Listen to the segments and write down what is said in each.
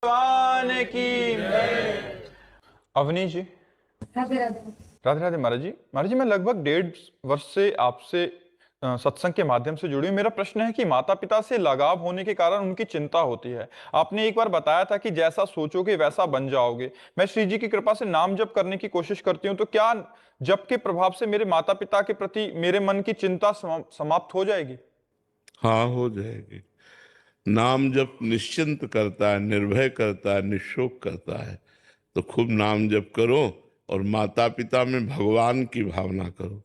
भगवान की। अवनी जी, राधे राधे। राधे राधे। महाराज जी मैं लगभग 1.5 वर्ष से आपसे सत्संग के माध्यम से जुड़ी हूँ। मेरा प्रश्न है कि माता पिता से लगाव होने के कारण उनकी चिंता होती है। आपने एक बार बताया था कि जैसा सोचोगे वैसा बन जाओगे। मैं श्री जी की कृपा से नाम जप करने की कोशिश करती हूँ, तो क्या जप के प्रभाव से मेरे माता पिता के प्रति मेरे मन की चिंता समाप्त हो जाएगी? हाँ, हो जाएगी। नाम जप निश्चिंत करता है, निर्भय करता है, निशोक करता है। तो खूब नाम जप करो और माता पिता में भगवान की भावना करो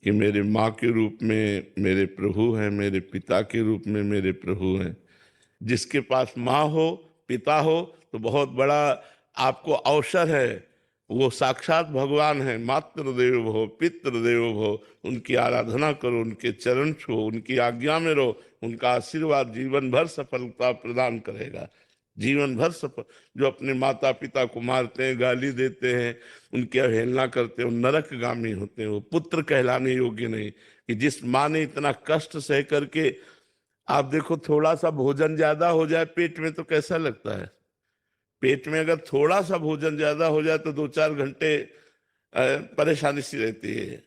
कि मेरे माँ के रूप में मेरे प्रभु हैं, मेरे पिता के रूप में मेरे प्रभु हैं। जिसके पास माँ हो, पिता हो, तो बहुत बड़ा आपको अवसर है। वो साक्षात भगवान है। मातृदेव भव पितृदेव भव, उनकी आराधना करो, उनके चरण छुओ, उनकी आज्ञा में रहो। उनका आशीर्वाद जीवन भर सफलता प्रदान करेगा। जीवन भर सफल। जो अपने माता पिता को मारते हैं, गाली देते हैं, उनकी अवहेलना करते हैं, वो नरकगामी होते हैं। वो पुत्र कहलाने योग्य नहीं। कि जिस माँ ने इतना कष्ट सह करके, आप देखो, थोड़ा सा भोजन ज्यादा हो जाए पेट में तो कैसा लगता है। पेट में अगर थोड़ा सा भोजन ज्यादा हो जाए तो 2-4 घंटे परेशानी सी रहती है,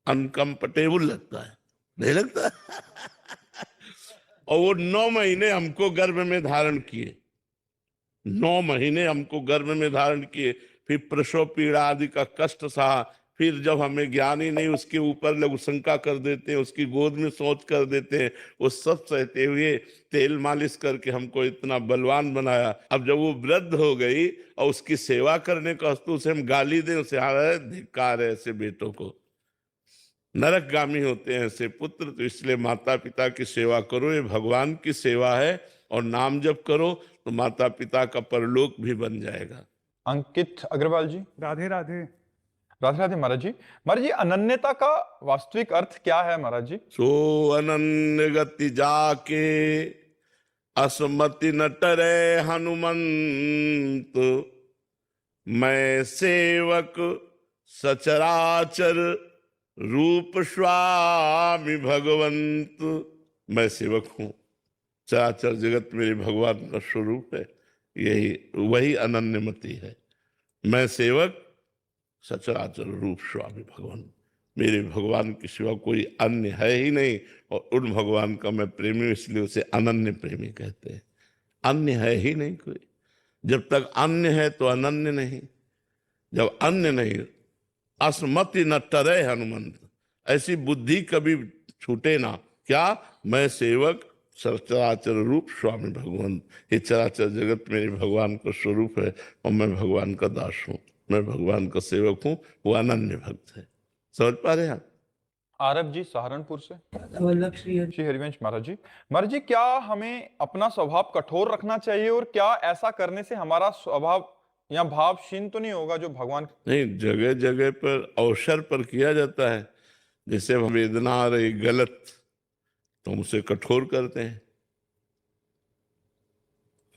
अनकंफर्टेबल लगता है, नहीं लगता? और वो 9 महीने हमको गर्भ में धारण किए। 9 महीने हमको गर्भ में धारण किए, फिर प्रसव पीड़ा आदि का कष्ट सहा। फिर जब हमें ज्ञान ही नहीं, उसके ऊपर लघु शंका कर देते हैं, उसकी गोद में शौच कर देते हैं। वो सब सहते हुए तेल मालिश करके हमको इतना बलवान बनाया। अब जब वो वृद्ध हो गई और उसकी सेवा करने का वस्तु उसे हम गाली दें, उसे धिक्कार है ऐसे बेटों को। नरकगामी होते हैं ऐसे पुत्र। तो इसलिए माता पिता की सेवा करो, ये भगवान की सेवा है। और नाम जप करो तो माता पिता का परलोक भी बन जाएगा। अंकित अग्रवाल जी। राधे राधे। राधे राधे महाराज जी। महाराज जी, अनन्यता का वास्तविक अर्थ क्या है महाराज जी? सो अनन्य गति जाके असमति न टरे हनुमंत, मैं सेवक सचराचर रूप स्वामी भगवंत। मैं सेवक हूँ, चराचर जगत मेरे भगवान का स्वरूप है। यही वही अनन्यमति है। मैं सेवक सचराचर रूप स्वामी भगवान। मेरे भगवान के सिवा कोई अन्य है ही नहीं। और उन भगवान का मैं प्रेमी हूं, इसलिए उसे अनन्य प्रेमी कहते हैं। अन्य है ही नहीं कोई। जब तक अन्य है तो अनन्य नहीं। जब अन्य नहीं, असमति न टरे हनुमंत, ऐसी बुद्धि कभी छूटे ना। क्या? मैं सेवक चराचर रूप स्वामी भगवान। ये चराचर जगत मेरे भगवान का स्वरूप है और मैं भगवान का दास हूँ, मैं भगवान का सेवक हूँ। वो अनन्य भक्त है। समझ पा रहे हैं आप? आरब जी सहारनपुर से। वल्लभ श्री श्री हरिवंश महाराज जी। महाराज जी, क्या हमें अपना स्वभाव कठोर रखना चाहिए, और क्या ऐसा करने से हमारा स्वभाव या भाव क्षीण तो नहीं होगा जो भगवान? नहीं, जगह जगह पर अवसर पर किया जाता है। जैसे वेदना आ रही गलत, तो हम उसे कठोर करते हैं।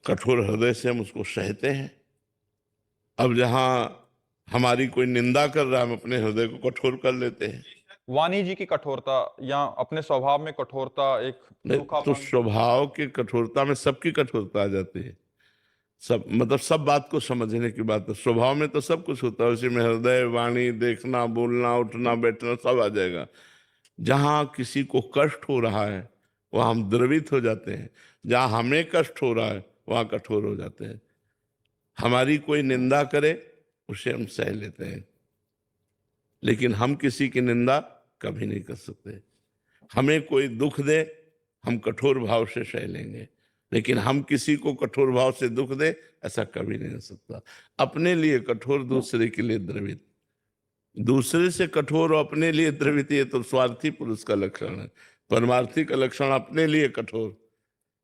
कठोर हृदय से हम उसको सहते हैं। अब जहां हमारी कोई निंदा कर रहा है, हम अपने हृदय को कठोर कर लेते हैं। वाणी जी की कठोरता या अपने स्वभाव में कठोरता, एक नहीं, तो रूखापन। स्वभाव की कठोरता में सबकी कठोरता आ जाती है। सब मतलब सब बात को समझने की बात है। स्वभाव में तो सब कुछ होता है, उसी में हृदय, वाणी, देखना, बोलना, उठना, बैठना सब आ जाएगा। जहां किसी को कष्ट हो रहा है वहां हम द्रवित हो जाते हैं। जहां हमें कष्ट हो रहा है वहां कठोर हो जाते हैं। हमारी कोई निंदा करे उसे हम सह लेते हैं, लेकिन हम किसी की निंदा कभी नहीं कर सकते। हमें कोई दुख दे, हम कठोर भाव से सह लेंगे, लेकिन हम किसी को कठोर भाव से दुख दे, ऐसा कभी नहीं हो सकता। अपने लिए कठोर, दूसरे के लिए द्रवित। दूसरे से कठोर और अपने लिए द्रवित, ये तो स्वार्थी पुरुष का लक्षण है। परमार्थी का लक्षण अपने लिए कठोर।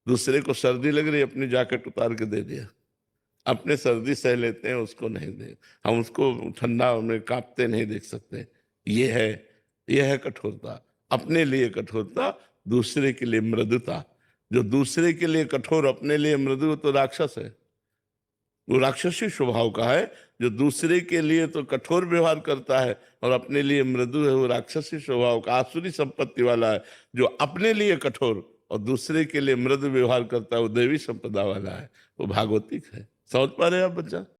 दूसरे को सर्दी लग रही, अपनी जैकेट उतार के दे दिया। अपने सर्दी सह लेते हैं, उसको नहीं दे। हम उसको ठंडा में कांपते नहीं देख सकते। ये है कठोरता। अपने लिए कठोरता, दूसरे के लिए मृदुता। जो दूसरे के लिए कठोर, अपने लिए मृदु, तो राक्षस है। वो राक्षसी स्वभाव का है। जो दूसरे के लिए तो कठोर व्यवहार करता है और अपने लिए मृदु है, वो राक्षसी स्वभाव का, आसुरी संपत्ति वाला है। जो अपने लिए कठोर, और दूसरे के लिए मृदु व्यवहार करता है, वो देवी संपदा वाला है, वो भागवतिक है। समझ पा रहे हैं आप बच्चा?